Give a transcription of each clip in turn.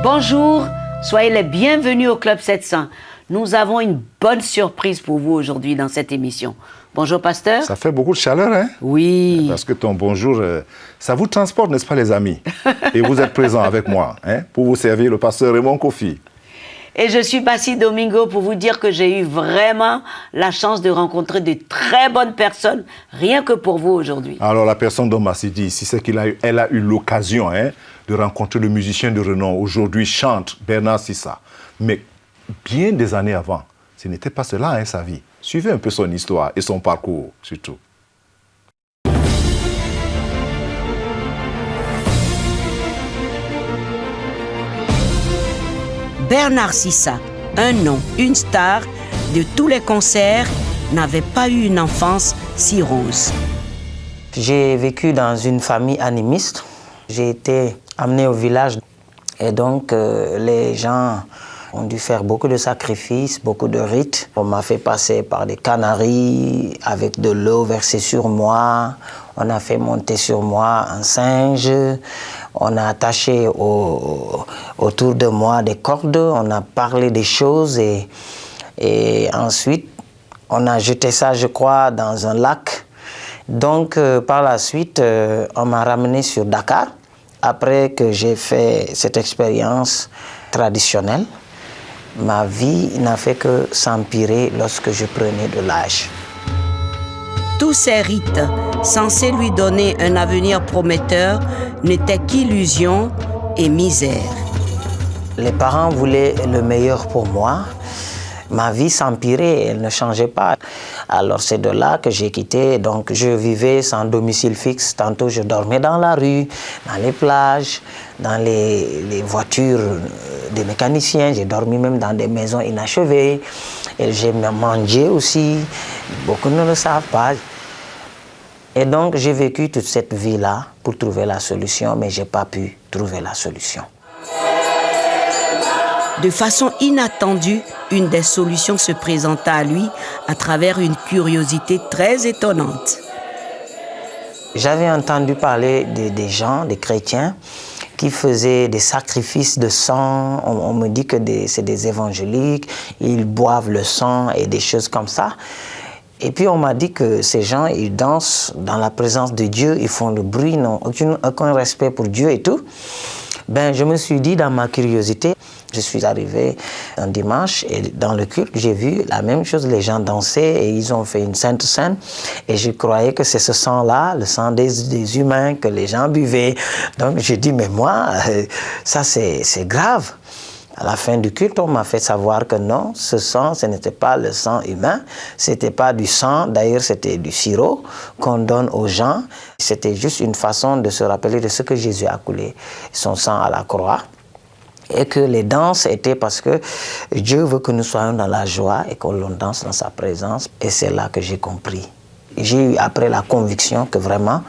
Bonjour, soyez les bienvenus au Club 700. Nous avons une bonne surprise pour vous aujourd'hui dans cette émission. Bonjour, pasteur. Ça fait beaucoup de chaleur, hein? Oui. Parce que ton bonjour, ça vous transporte, n'est-ce pas, les amis? Et vous êtes présents avec moi, hein, pour vous servir le pasteur Raymond Kofi. Et je suis Passi Domingo pour vous dire que j'ai eu vraiment la chance de rencontrer de très bonnes personnes, rien que pour vous aujourd'hui. Alors, la personne dont Massi dit ici, c'est qu'elle a eu l'occasion, hein, de rencontrer le musicien de renom. Aujourd'hui, chante Bernard Sissa. Mais bien des années avant, ce n'était pas cela, hein, sa vie. Suivez un peu son histoire et son parcours, surtout. Bernard Sissa, un nom, une star de tous les concerts, n'avait pas eu une enfance si rose. J'ai vécu dans une famille animiste. J'ai été amené au village et donc les gens ont dû faire beaucoup de sacrifices, beaucoup de rites. On m'a fait passer par des canaris avec de l'eau versée sur moi. On a fait monter sur moi un singe. On a attaché autour de moi des cordes. On a parlé des choses et ensuite on a jeté ça, je crois, dans un lac. Donc par la suite, on m'a ramené sur Dakar après que j'ai fait cette expérience traditionnelle. Ma vie n'a fait que s'empirer lorsque je prenais de l'âge. Tous ces rites, censés lui donner un avenir prometteur, n'étaient qu'illusions et misère. Les parents voulaient le meilleur pour moi. Ma vie s'empirait, elle ne changeait pas. Alors c'est de là que j'ai quitté. Donc je vivais sans domicile fixe. Tantôt je dormais dans la rue, dans les plages, dans les voitures des mécaniciens. J'ai dormi même dans des maisons inachevées. Et j'ai mangé aussi. Beaucoup ne le savent pas. Et donc j'ai vécu toute cette vie-là pour trouver la solution, mais je n'ai pas pu trouver la solution. De façon inattendue, une des solutions se présenta à lui à travers une curiosité très étonnante. J'avais entendu parler des gens, des chrétiens, qui faisaient des sacrifices de sang. On me dit que c'est des évangéliques, ils boivent le sang et des choses comme ça. Et puis on m'a dit que ces gens, ils dansent dans la présence de Dieu, ils font le bruit, n'ont aucun respect pour Dieu et tout. Ben, je me suis dit dans ma curiosité, je suis arrivé un dimanche et dans le culte, j'ai vu la même chose, les gens dansaient et ils ont fait une sainte scène et je croyais que c'est ce sang-là, le sang des humains que les gens buvaient. Donc j'ai dit, mais moi, ça c'est grave. À la fin du culte, on m'a fait savoir que non, ce sang, ce n'était pas le sang humain, c'était pas du sang, d'ailleurs c'était du sirop qu'on donne aux gens. C'était juste une façon de se rappeler de ce que Jésus a coulé, son sang à la croix. Et que les danses étaient parce que Dieu veut que nous soyons dans la joie et que l'on danse dans sa présence. Et c'est là que j'ai compris. J'ai eu après la conviction que vraiment,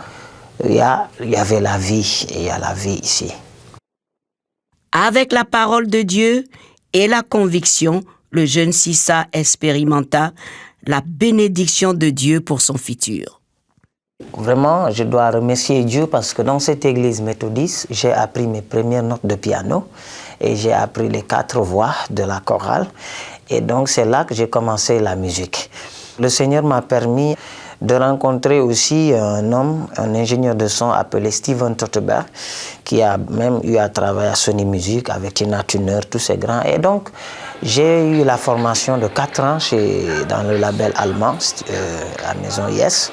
il y avait la vie et il y a la vie ici. Avec la parole de Dieu et la conviction, le jeune Sissa expérimenta la bénédiction de Dieu pour son futur. Vraiment, je dois remercier Dieu parce que dans cette église méthodiste, j'ai appris mes premières notes de piano et j'ai appris les 4 voix de la chorale. Et donc, c'est là que j'ai commencé la musique. Le Seigneur m'a permis de rencontrer aussi un homme, un ingénieur de son appelé Steven Totteberg, qui a même eu à travailler à Sony Music avec Tina Turner, tous ces grands. Et donc, j'ai eu la formation de 4 ans dans le label allemand, à Maison Yes.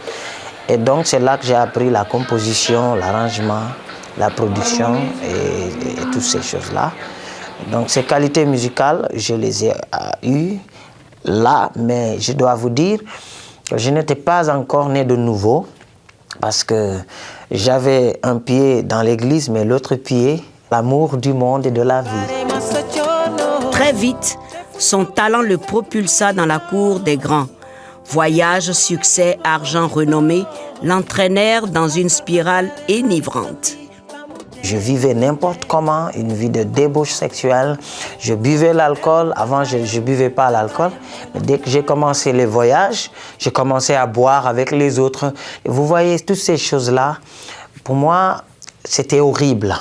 Et donc, c'est là que j'ai appris la composition, l'arrangement, la production et toutes ces choses-là. Donc, ces qualités musicales, je les ai eues là, mais je dois vous dire que je n'étais pas encore né de nouveau parce que j'avais un pied dans l'église, mais l'autre pied, l'amour du monde et de la vie. Très vite, son talent le propulsa dans la cour des grands. Voyages, succès, argent, renommée l'entraînèrent dans une spirale enivrante. Je vivais n'importe comment, une vie de débauche sexuelle. Je buvais l'alcool. Avant, je ne buvais pas l'alcool. Mais dès que j'ai commencé les voyages, j'ai commencé à boire avec les autres. Et vous voyez, toutes ces choses-là, pour moi, c'était horrible.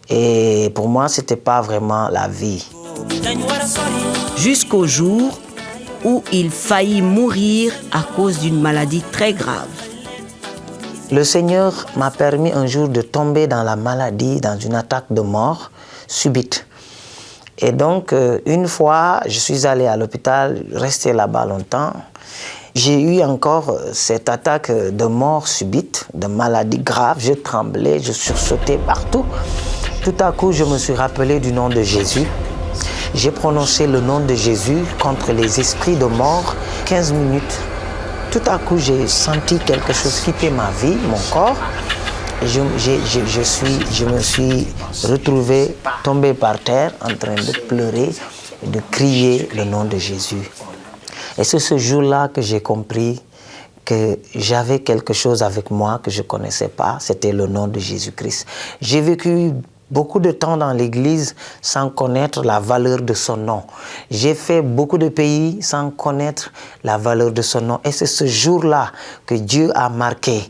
Et pour moi, ce n'était pas vraiment la vie. Jusqu'au jour où il faillit mourir à cause d'une maladie très grave. Le Seigneur m'a permis un jour de tomber dans la maladie, dans une attaque de mort subite. Et donc, une fois, je suis allé à l'hôpital, resté là-bas longtemps. J'ai eu encore cette attaque de mort subite, de maladie grave. Je tremblais, je sursautais partout. Tout à coup, je me suis rappelé du nom de Jésus. J'ai prononcé le nom de Jésus contre les esprits de mort 15 minutes. Tout à coup, j'ai senti quelque chose quitter ma vie, mon corps. Je me suis retrouvé tombé par terre en train de pleurer et de crier le nom de Jésus. Et c'est ce jour-là que j'ai compris que j'avais quelque chose avec moi que je ne connaissais pas, c'était le nom de Jésus-Christ. J'ai vécu beaucoup de temps dans l'église sans connaître la valeur de son nom. J'ai fait beaucoup de pays sans connaître la valeur de son nom. Et c'est ce jour-là que Dieu a marqué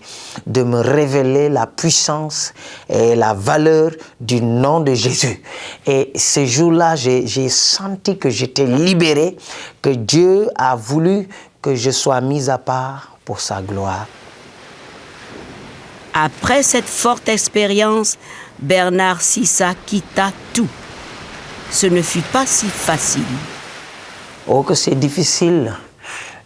de me révéler la puissance et la valeur du nom de Jésus. Et ce jour-là, j'ai senti que j'étais libéré, que Dieu a voulu que je sois mis à part pour sa gloire. Après cette forte expérience, Bernard Sissa quitta tout. Ce ne fut pas si facile. Oh, que c'est difficile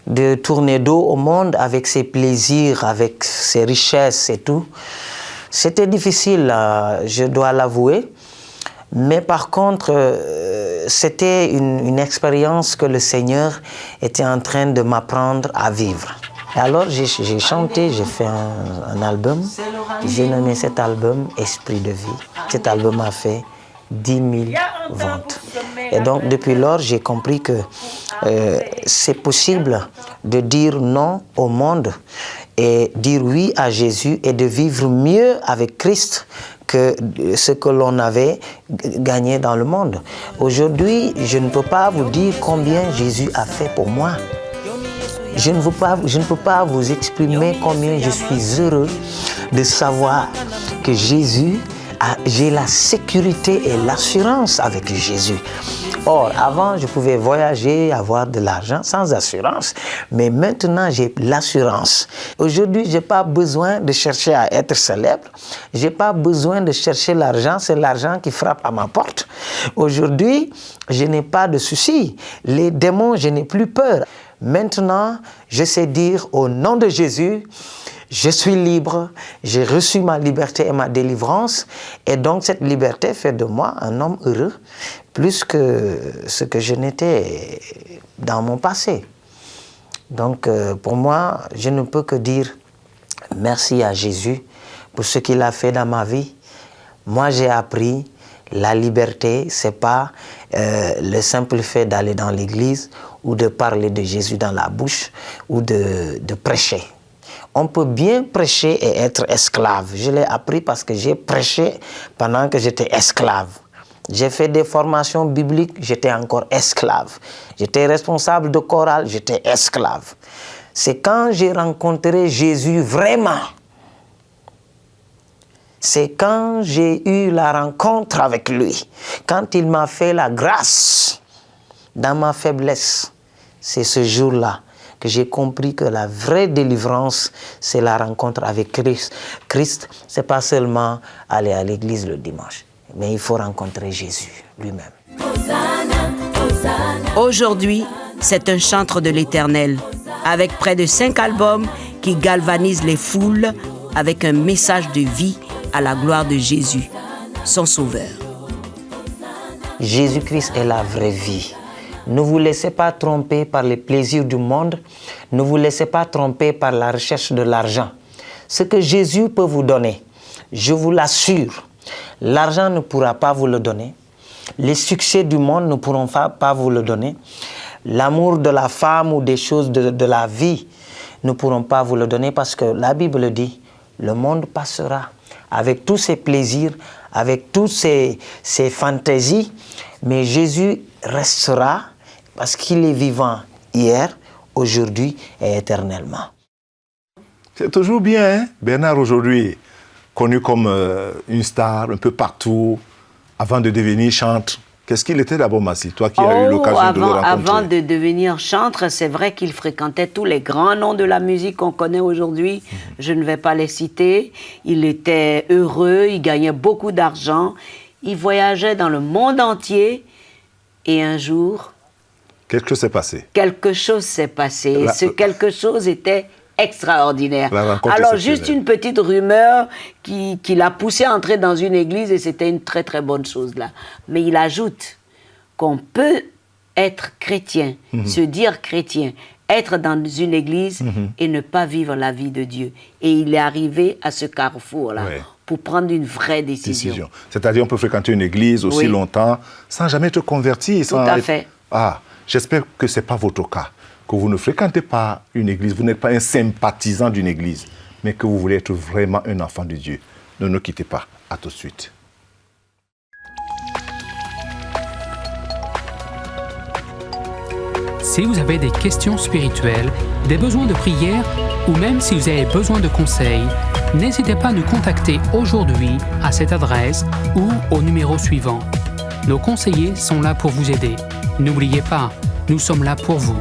de tourner dos au monde avec ses plaisirs, avec ses richesses et tout. C'était difficile, je dois l'avouer. Mais par contre, c'était une expérience que le Seigneur était en train de m'apprendre à vivre. Et alors j'ai chanté, j'ai fait un album. J'ai nommé cet album Esprit de vie. Cet album a fait 10 000 ventes. Et donc depuis lors, j'ai compris que c'est possible de dire non au monde et dire oui à Jésus et de vivre mieux avec Christ que ce que l'on avait gagné dans le monde. Aujourd'hui, je ne peux pas vous dire combien Jésus a fait pour moi. Je ne peux pas vous exprimer combien je suis heureux de savoir que j'ai la sécurité et l'assurance avec Jésus. Or, avant, je pouvais voyager, avoir de l'argent sans assurance, mais maintenant, j'ai l'assurance. Aujourd'hui, je n'ai pas besoin de chercher à être célèbre. Je n'ai pas besoin de chercher l'argent, c'est l'argent qui frappe à ma porte. Aujourd'hui, je n'ai pas de soucis. Les démons, je n'ai plus peur. Maintenant, je sais dire au nom de Jésus, je suis libre, j'ai reçu ma liberté et ma délivrance, et donc cette liberté fait de moi un homme heureux, plus que ce que je n'étais dans mon passé. Donc pour moi, je ne peux que dire merci à Jésus pour ce qu'il a fait dans ma vie. Moi, j'ai appris la liberté, ce n'est pas le simple fait d'aller dans l'église ou de parler de Jésus dans la bouche ou de prêcher. On peut bien prêcher et être esclave. Je l'ai appris parce que j'ai prêché pendant que j'étais esclave. J'ai fait des formations bibliques, j'étais encore esclave. J'étais responsable de chorale, j'étais esclave. C'est quand j'ai rencontré Jésus vraiment, c'est quand j'ai eu la rencontre avec lui, quand il m'a fait la grâce dans ma faiblesse, c'est ce jour-là que j'ai compris que la vraie délivrance, c'est la rencontre avec Christ. Christ, ce n'est pas seulement aller à l'église le dimanche, mais il faut rencontrer Jésus lui-même. Aujourd'hui, c'est un chantre de l'Éternel, avec près de 5 albums qui galvanisent les foules avec un message de vie à la gloire de Jésus, son Sauveur. Jésus-Christ est la vraie vie. Ne vous laissez pas tromper par les plaisirs du monde. Ne vous laissez pas tromper par la recherche de l'argent. Ce que Jésus peut vous donner, je vous l'assure, l'argent ne pourra pas vous le donner. Les succès du monde ne pourront pas vous le donner. L'amour de la femme ou des choses de la vie ne pourront pas vous le donner parce que la Bible dit, le monde passera avec tous ses plaisirs, avec toutes ses fantaisies, mais Jésus restera parce qu'il est vivant hier, aujourd'hui et éternellement. C'est toujours bien, hein? Bernard aujourd'hui, connu comme une star un peu partout, avant de devenir chantre, qu'est-ce qu'il était d'abord, Massi, toi qui as eu l'occasion de le rencontrer? Avant de devenir chantre, c'est vrai qu'il fréquentait tous les grands noms de la musique qu'on connaît aujourd'hui. Je ne vais pas les citer. Il était heureux, il gagnait beaucoup d'argent. Il voyageait dans le monde entier. Et un jour... Quelque chose s'est passé. Quelque chose s'est passé. Ce quelque chose était extraordinaire. Alors, juste une petite rumeur qui l'a poussé à entrer dans une église et c'était une très très bonne chose là. Mais il ajoute qu'on peut être chrétien, se dire chrétien, être dans une église et ne pas vivre la vie de Dieu. Et il est arrivé à ce carrefour-là pour prendre une vraie décision. C'est-à-dire on peut fréquenter une église aussi longtemps sans jamais être converti. Tout à fait. Ah, j'espère que ce n'est pas votre cas. Que vous ne fréquentez pas une église, vous n'êtes pas un sympathisant d'une église, mais que vous voulez être vraiment un enfant de Dieu. Ne nous quittez pas. À tout de suite. Si vous avez des questions spirituelles, des besoins de prière ou même si vous avez besoin de conseils, n'hésitez pas à nous contacter aujourd'hui à cette adresse ou au numéro suivant. Nos conseillers sont là pour vous aider. N'oubliez pas, nous sommes là pour vous.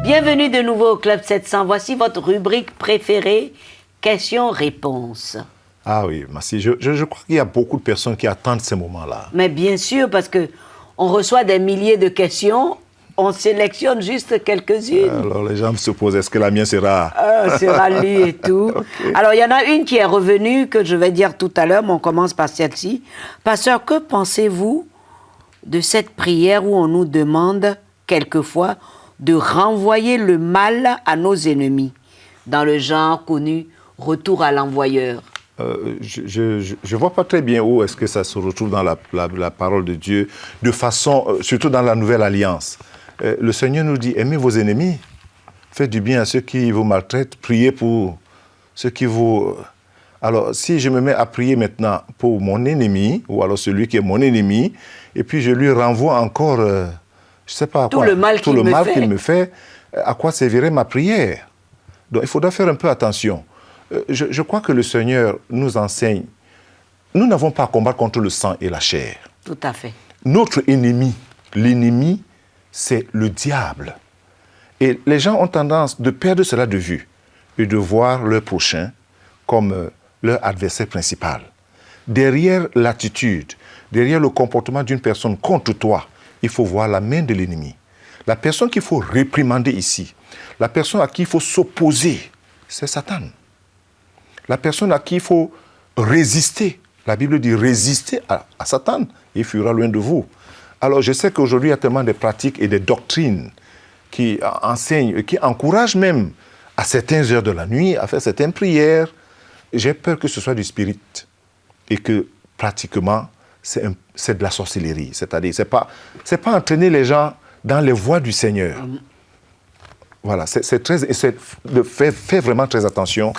Bienvenue de nouveau au Club 700. Voici votre rubrique préférée, questions-réponses. Ah oui, Massi, je crois qu'il y a beaucoup de personnes qui attendent ces moments-là. Mais bien sûr, parce qu'on reçoit des milliers de questions, on sélectionne juste quelques-unes. Alors les gens se posent, est-ce que la mienne sera... sera lue et tout. Okay. Alors il y en a une qui est revenue, que je vais dire tout à l'heure, mais on commence par celle-ci. Pasteur, que pensez-vous de cette prière où on nous demande quelquefois de renvoyer le mal à nos ennemis, dans le genre connu « retour à l'envoyeur ». Je ne vois pas très bien où est-ce que ça se retrouve dans la parole de Dieu, de façon, surtout dans la Nouvelle Alliance. Le Seigneur nous dit, aimez vos ennemis, faites du bien à ceux qui vous maltraitent, priez pour ceux qui vous... Alors, si je me mets à prier maintenant pour mon ennemi, ou alors celui qui est mon ennemi, et puis je lui renvoie encore... je ne sais pas à quoi, tout le mal qu'il me fait, à quoi servirait ma prière? Donc il faudra faire un peu attention. Je crois que le Seigneur nous enseigne, nous n'avons pas à combattre contre le sang et la chair. Tout à fait. Notre ennemi, l'ennemi, c'est le diable. Et les gens ont tendance de perdre cela de vue et de voir leur prochain comme leur adversaire principal. Derrière l'attitude, derrière le comportement d'une personne contre toi, il faut voir la main de l'ennemi. La personne qu'il faut réprimander ici, la personne à qui il faut s'opposer, c'est Satan. La personne à qui il faut résister, la Bible dit résister à Satan, il fuira loin de vous. Alors je sais qu'aujourd'hui il y a tellement de pratiques et des doctrines qui enseignent, qui encouragent même à certaines heures de la nuit à faire certaines prières. J'ai peur que ce soit du spirit et que pratiquement c'est de la sorcellerie, c'est-à-dire c'est pas entraîner les gens dans les voies du Seigneur. Voilà, fais vraiment très attention,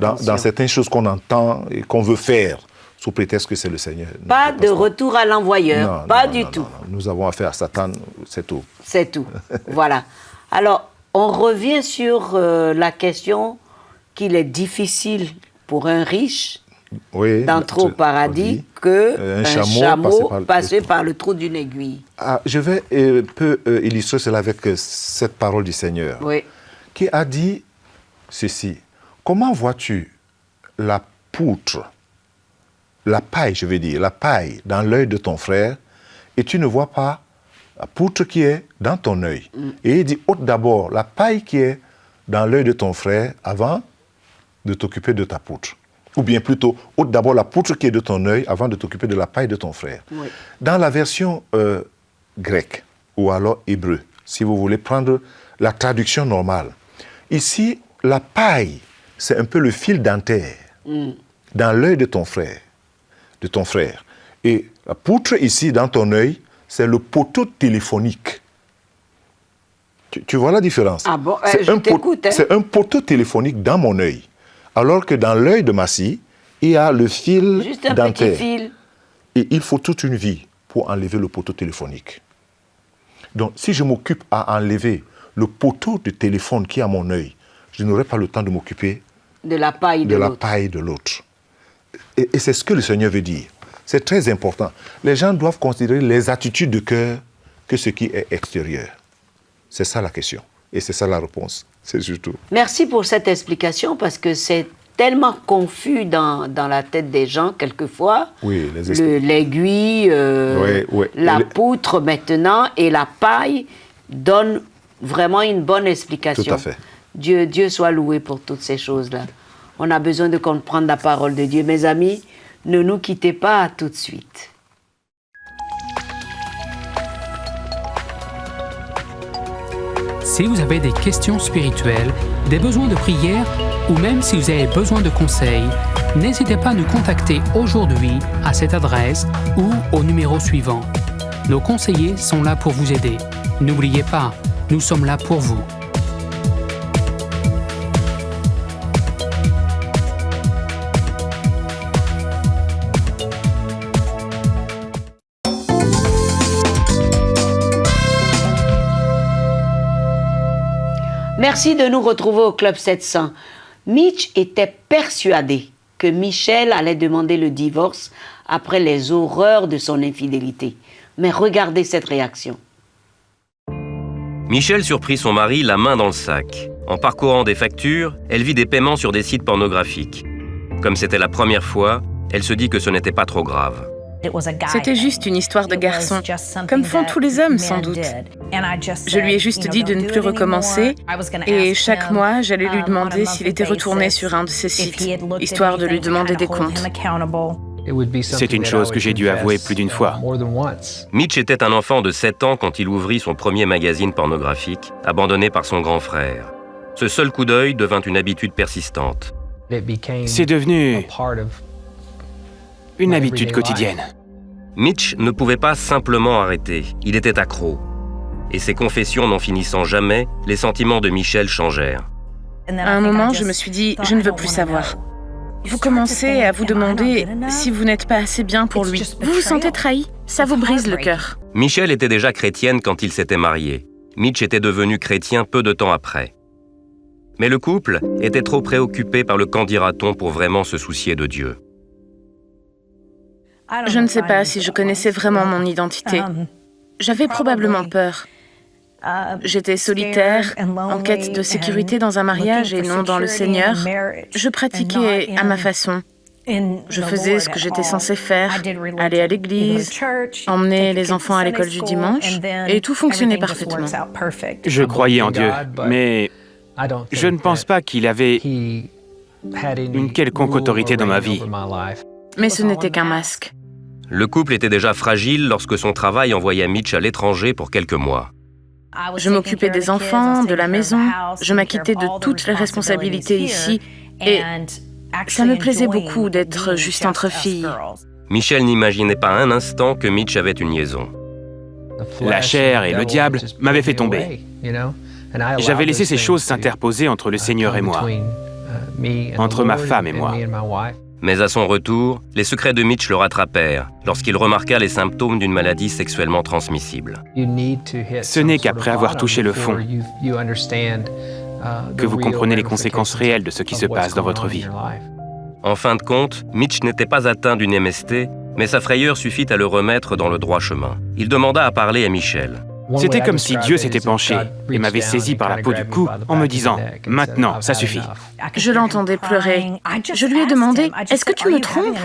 dans certaines choses qu'on entend et qu'on veut faire sous prétexte que c'est le Seigneur. Pas de retour à l'envoyeur, pas du tout. Non. Nous avons affaire à Satan, c'est tout. C'est tout, voilà. Alors, on revient sur la question qu'il est difficile pour un riche d'entrer au paradis qu'un chameau passé par le trou d'une aiguille. Je vais peu illustrer cela avec cette parole du Seigneur, qui a dit ceci. Comment vois-tu la poutre, la paille, je veux dire, la paille dans l'œil de ton frère, et tu ne vois pas la poutre qui est dans ton œil? Et il dit, ôte d'abord la paille qui est dans l'œil de ton frère avant de t'occuper de ta poutre. Ou bien plutôt, ôte d'abord la poutre qui est de ton œil avant de t'occuper de la paille de ton frère. Oui. Dans la version grecque, ou alors hébreu, si vous voulez prendre la traduction normale, ici, la paille, c'est un peu le fil dentaire dans l'œil de ton frère. Et la poutre ici, dans ton œil, c'est le poteau téléphonique. Tu vois la différence? Ah bon, je t'écoute. C'est un poteau téléphonique dans mon œil. Alors que dans l'œil de Massi, il y a le fil juste un dentaire. petit fil. Et il faut toute une vie pour enlever le poteau téléphonique. Donc, si je m'occupe à enlever le poteau de téléphone qui est à mon œil, je n'aurai pas le temps de m'occuper de la paille de l'autre. Et c'est ce que le Seigneur veut dire. C'est très important. Les gens doivent considérer les attitudes de cœur que ce qui est extérieur. C'est ça la question. Et c'est ça la réponse. C'est surtout. Merci pour cette explication parce que c'est tellement confus dans la tête des gens quelquefois. Oui, l'aiguille, la poutre maintenant et la paille donnent vraiment une bonne explication. Tout à fait. Dieu soit loué pour toutes ces choses-là. On a besoin de comprendre la parole de Dieu. Mes amis, ne nous quittez pas tout de suite. Si vous avez des questions spirituelles, des besoins de prière ou même si vous avez besoin de conseils, n'hésitez pas à nous contacter aujourd'hui à cette adresse ou au numéro suivant. Nos conseillers sont là pour vous aider. N'oubliez pas, nous sommes là pour vous. Merci de nous retrouver au Club 700. Mitch était persuadé que Michel allait demander le divorce après les horreurs de son infidélité. Mais regardez cette réaction. Michel surprit son mari la main dans le sac. En parcourant des factures, elle vit des paiements sur des sites pornographiques. Comme c'était la première fois, elle se dit que ce n'était pas trop grave. C'était juste une histoire de garçon, comme font tous les hommes sans doute. Je lui ai juste dit de ne plus recommencer et chaque mois, j'allais lui demander s'il était retourné sur un de ces sites, histoire de lui demander des comptes. C'est une chose que j'ai dû avouer plus d'une fois. Mitch était un enfant de 7 ans quand il ouvrit son premier magazine pornographique, abandonné par son grand frère. Ce seul coup d'œil devint une habitude persistante. C'est devenu une habitude quotidienne. Mitch ne pouvait pas simplement arrêter, il était accro. Et ses confessions n'en finissant jamais, les sentiments de Michel changèrent. À un moment, je me suis dit, je ne veux plus savoir. Vous commencez à vous demander si vous n'êtes pas assez bien pour lui. Vous vous sentez trahi, ça vous brise le cœur. Michel était déjà chrétienne quand ils s'étaient mariés. Mitch était devenu chrétien peu de temps après. Mais le couple était trop préoccupé par le qu'en dira-t-on pour vraiment se soucier de Dieu. Je ne sais pas si je connaissais vraiment mon identité. J'avais probablement peur. J'étais solitaire, en quête de sécurité dans un mariage et non dans le Seigneur. Je pratiquais à ma façon. Je faisais ce que j'étais censée faire, aller à l'église, emmener les enfants à l'école du dimanche, et tout fonctionnait parfaitement. Je croyais en Dieu, mais je ne pense pas qu'il avait une quelconque autorité dans ma vie. Mais ce n'était qu'un masque. Le couple était déjà fragile lorsque son travail envoya Mitch à l'étranger pour quelques mois. Je m'occupais des enfants, de la maison, je m'acquittais de toutes les responsabilités ici, et ça me plaisait beaucoup d'être juste entre filles. Michel n'imaginait pas un instant que Mitch avait une liaison. La chair et le diable m'avaient fait tomber. J'avais laissé ces choses s'interposer entre le Seigneur et moi, entre ma femme et moi. Mais à son retour, les secrets de Mitch le rattrapèrent lorsqu'il remarqua les symptômes d'une maladie sexuellement transmissible. Ce n'est qu'après avoir touché le fond que vous comprenez les conséquences réelles de ce qui se passe dans votre vie. En fin de compte, Mitch n'était pas atteint d'une MST, mais sa frayeur suffit à le remettre dans le droit chemin. Il demanda à parler à Michel. C'était comme si Dieu s'était penché et m'avait saisi par la peau du cou en me disant « Maintenant, ça suffit ». Je l'entendais pleurer. Je lui ai demandé « Est-ce que tu me trompes ?»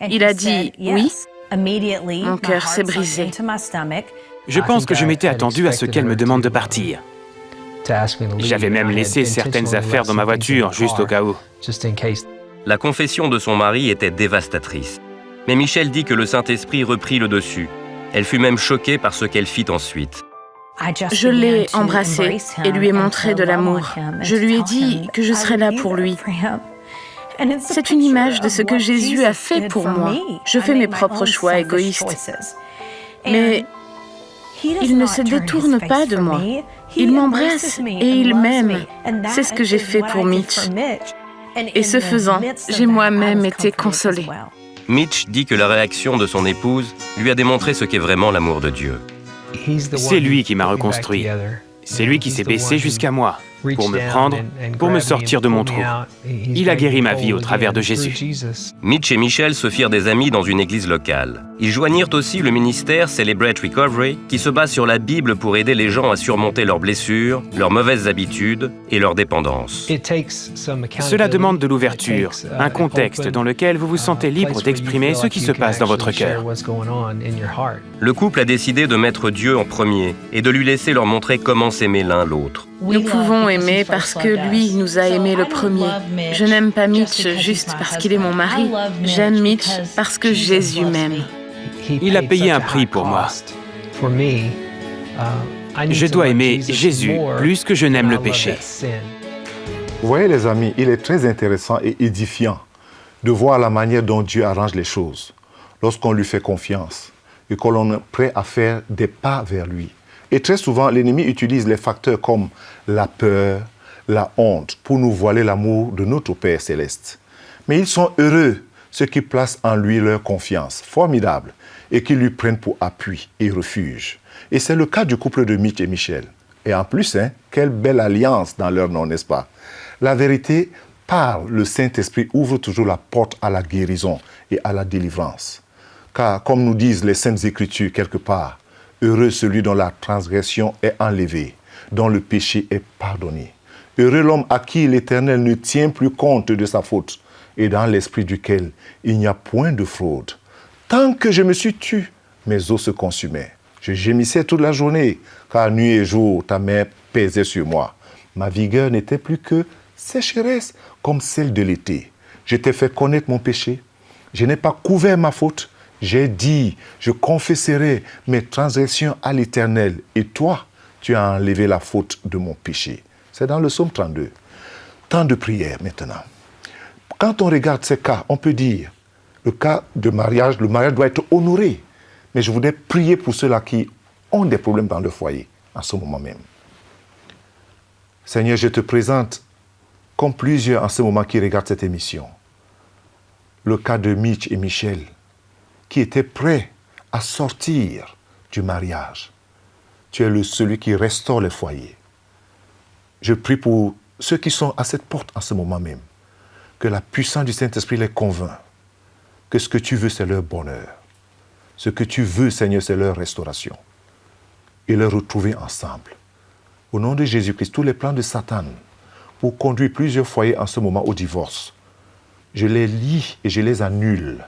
Il a dit « Oui ». Mon cœur s'est brisé. Je pense que je m'étais attendu à ce qu'elle me demande de partir. J'avais même laissé certaines affaires dans ma voiture, juste au cas où. La confession de son mari était dévastatrice. Mais Michel dit que le Saint-Esprit reprit le dessus. Elle fut même choquée par ce qu'elle fit ensuite. Je l'ai embrassé et lui ai montré de l'amour. Je lui ai dit que je serais là pour lui. C'est une image de ce que Jésus a fait pour moi. Je fais mes propres choix égoïstes. Mais il ne se détourne pas de moi. Il m'embrasse et il m'aime. C'est ce que j'ai fait pour Mitch. Et ce faisant, j'ai moi-même été consolée. Mitch dit que la réaction de son épouse lui a démontré ce qu'est vraiment l'amour de Dieu. C'est lui qui m'a reconstruit. C'est lui qui s'est baissé jusqu'à moi pour me prendre, pour me sortir de mon trou. Il a guéri ma vie au travers de Jésus. Mitch et Michelle se firent des amis dans une église locale. Ils joignirent aussi le ministère Celebrate Recovery, qui se base sur la Bible pour aider les gens à surmonter leurs blessures, leurs mauvaises habitudes et leurs dépendances. Cela demande de l'ouverture, un contexte dans lequel vous vous sentez libre d'exprimer ce qui se passe dans votre cœur. Le couple a décidé de mettre Dieu en premier et de lui laisser leur montrer comment s'aimer l'un l'autre. Nous pouvons aimer parce que lui nous a aimés le premier. Je n'aime pas Mitch juste parce qu'il est mon mari. J'aime Mitch parce que Jésus m'aime. Il a payé un prix pour moi. Je dois aimer Jésus plus que je n'aime le péché. Vous voyez les amis, il est très intéressant et édifiant de voir la manière dont Dieu arrange les choses lorsqu'on lui fait confiance et que l'on est prêt à faire des pas vers lui. Et très souvent, l'ennemi utilise les facteurs comme la peur, la honte pour nous voiler l'amour de notre Père céleste. Mais ils sont heureux, ceux qui placent en lui leur confiance formidable et qui lui prennent pour appui et refuge. Et c'est le cas du couple de Mitch et Michelle. Et en plus, quelle belle alliance dans leur nom, n'est-ce pas? La vérité, par le Saint-Esprit, ouvre toujours la porte à la guérison et à la délivrance. Car, comme nous disent les Saintes Écritures quelque part, heureux celui dont la transgression est enlevée, dont le péché est pardonné. Heureux l'homme à qui l'Éternel ne tient plus compte de sa faute et dans l'esprit duquel il n'y a point de fraude. Tant que je me suis tu, mes os se consumaient. Je gémissais toute la journée, car nuit et jour ta main pesait sur moi. Ma vigueur n'était plus que sécheresse comme celle de l'été. Je t'ai fait connaître mon péché. Je n'ai pas couvert ma faute. J'ai dit, je confesserai mes transgressions à l'Éternel. Et toi, tu as enlevé la faute de mon péché. C'est dans le psaume 32. Temps de prière maintenant. Quand on regarde ces cas, on peut dire, le cas de mariage, le mariage doit être honoré. Mais je voudrais prier pour ceux-là qui ont des problèmes dans le foyer, en ce moment même. Seigneur, je te présente, comme plusieurs en ce moment qui regardent cette émission, le cas de Mitch et Michelle, qui étaient prêts à sortir du mariage. Tu es celui qui restaure les foyers. Je prie pour ceux qui sont à cette porte en ce moment même, que la puissance du Saint-Esprit les convainc, que ce que tu veux, c'est leur bonheur. Ce que tu veux, Seigneur, c'est leur restauration. Et les retrouver ensemble. Au nom de Jésus-Christ, tous les plans de Satan pour conduire plusieurs foyers en ce moment au divorce, je les lis et je les annule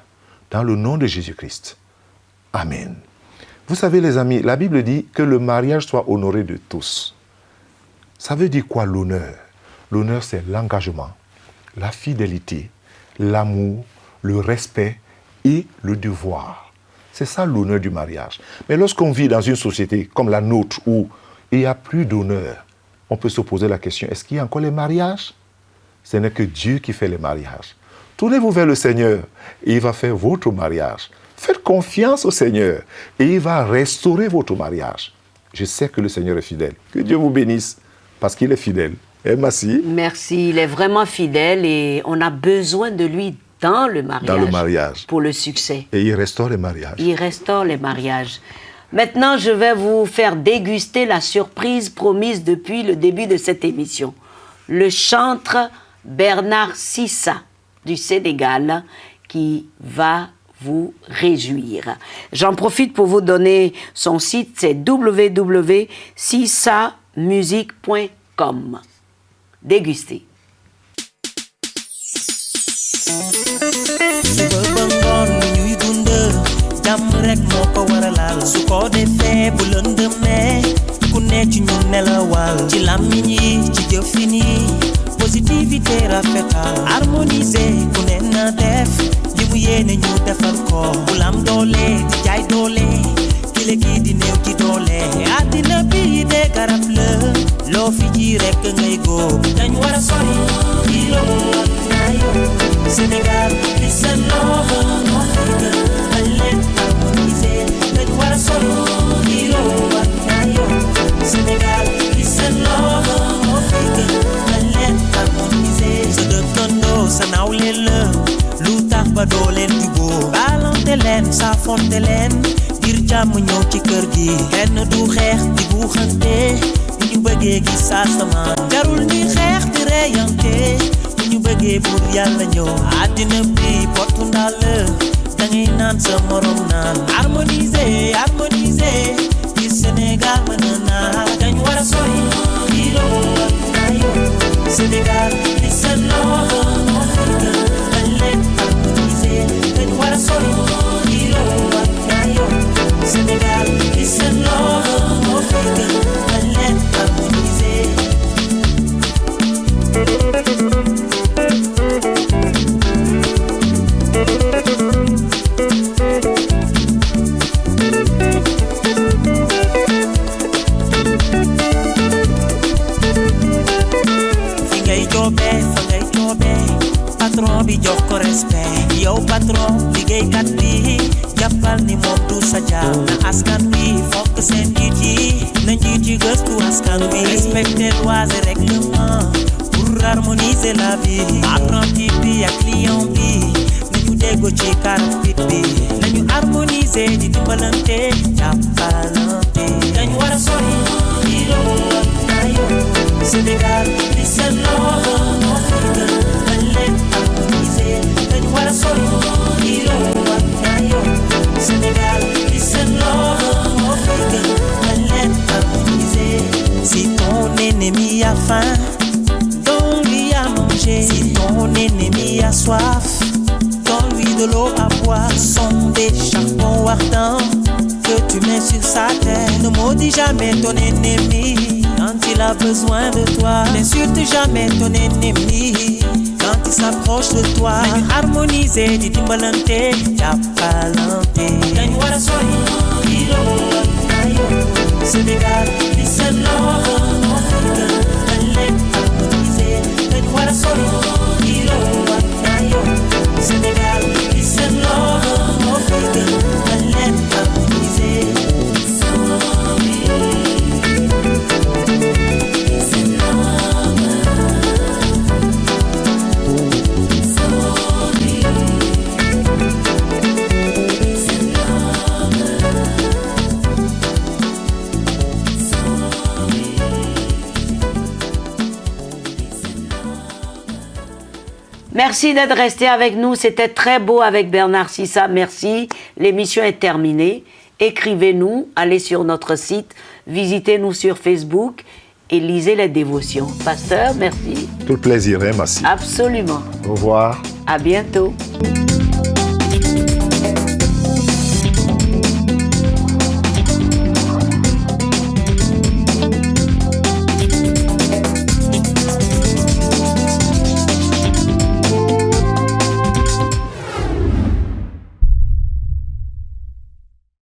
dans le nom de Jésus-Christ. Amen. Vous savez, les amis, la Bible dit que le mariage soit honoré de tous. Ça veut dire quoi, l'honneur? L'honneur, c'est l'engagement, la fidélité, l'amour, le respect et le devoir. C'est ça l'honneur du mariage. Mais lorsqu'on vit dans une société comme la nôtre où il n'y a plus d'honneur, on peut se poser la question, est-ce qu'il y a encore les mariages? Ce n'est que Dieu qui fait les mariages. Tournez-vous vers le Seigneur et il va faire votre mariage. Faites confiance au Seigneur et il va restaurer votre mariage. Je sais que le Seigneur est fidèle. Que Dieu vous bénisse parce qu'il est fidèle. Et merci. Merci, il est vraiment fidèle et on a besoin de lui dans le mariage. Dans le mariage. Pour le succès. Et il restaure les mariages. Il restaure les mariages. Maintenant, je vais vous faire déguster la surprise promise depuis le début de cette émission. Le chantre Bernard Sissa du Sénégal qui va vous réjouir. J'en profite pour vous donner son site, c'est www.sissamusique.com. Dégustez. jàmm rek moo ko waralal su ko defee bu lëndëmee ku ne ci ñu nelawal ci làmmiñ yi ci jëfin yi positivité rafetal harmoniser ku ne na def li mu yéene ñu defal ko bu lam doole di jaay doole kile kii di néew ci doole àddina bi de garab la loo fi ji rek ngay góob dañ war a sori di loo naa yow Sénégal li sa looba moo fi gën dañ leen harmoniser dañ war a sori di loo naa yow Sénégal li sa looba moo fi gën dañ leen harmoniser sa dëkkandoo sa nawle la lu tax ba doo leen juboo saafonte leen ngir jàmm ñëw ci kër gi kenn du xeex di buuxante bu ñu bëggee gis asamaan jarul ni xeex di reyante bu ñu bëggee buur yàlla ñëw àddina bi portu ndàll da ngay naan sa morom naan harmoniser harmoniser ci Sénégal mën a naan dañ war a sori xiroo ak ngaayoo Sénégal li sa loxo moo fi gën dañ leen harmoniser dañ war a sori xiroo ak ngaayoo Sénégal li sa loxo moo fi gën dañ leen harmoniser patron bi jox ko respect yow patron liggéeykat bi jàppal ni moom du sa jaam na askan wi fokk seen njiit yi na njiit yi gëstu askan wi respecter lois et règlements pour harmoniser la vie apprenti bi ak client bi nañu déggoo ci karapit bi nañu harmoniser di dimbalante jàppalante dañu war a sori xiroo ak ngaayoo Sénégal li seen loxo moo fi gën dañ leen harmoniser dañ war a sori xiroo ak ngaayoo Sénégal li seen loxo moo fi gën dañ leen harmoniser si ton ennemi a faim donne-lui à manger si ton ennemi a soif donne-lui de l'eau à boire sont des charbons ardents que tu mets sur sa terre ne maudis jamais ton ennemi quand il a besoin de toi, n'insulte jamais ton ennemi quand il s'approche de toi. Nañu harmoniser di dimbalante jàppalante dañu war a sori xiroo ak ngaayoo Sénégal li seen loxo moo fi gën dañ leen harmoniser dañu war a sori xiroo ak ngaayoo Sénégal li seen loxo moo fi gën dañ leen harmoniser Merci d'être resté avec nous. C'était très beau avec Bernard Sissa. Merci. L'émission est terminée. Écrivez-nous, allez sur notre site, visitez-nous sur Facebook et lisez les dévotions. Pasteur, merci. Tout le plaisir, hein, merci. Absolument. Au revoir. À bientôt.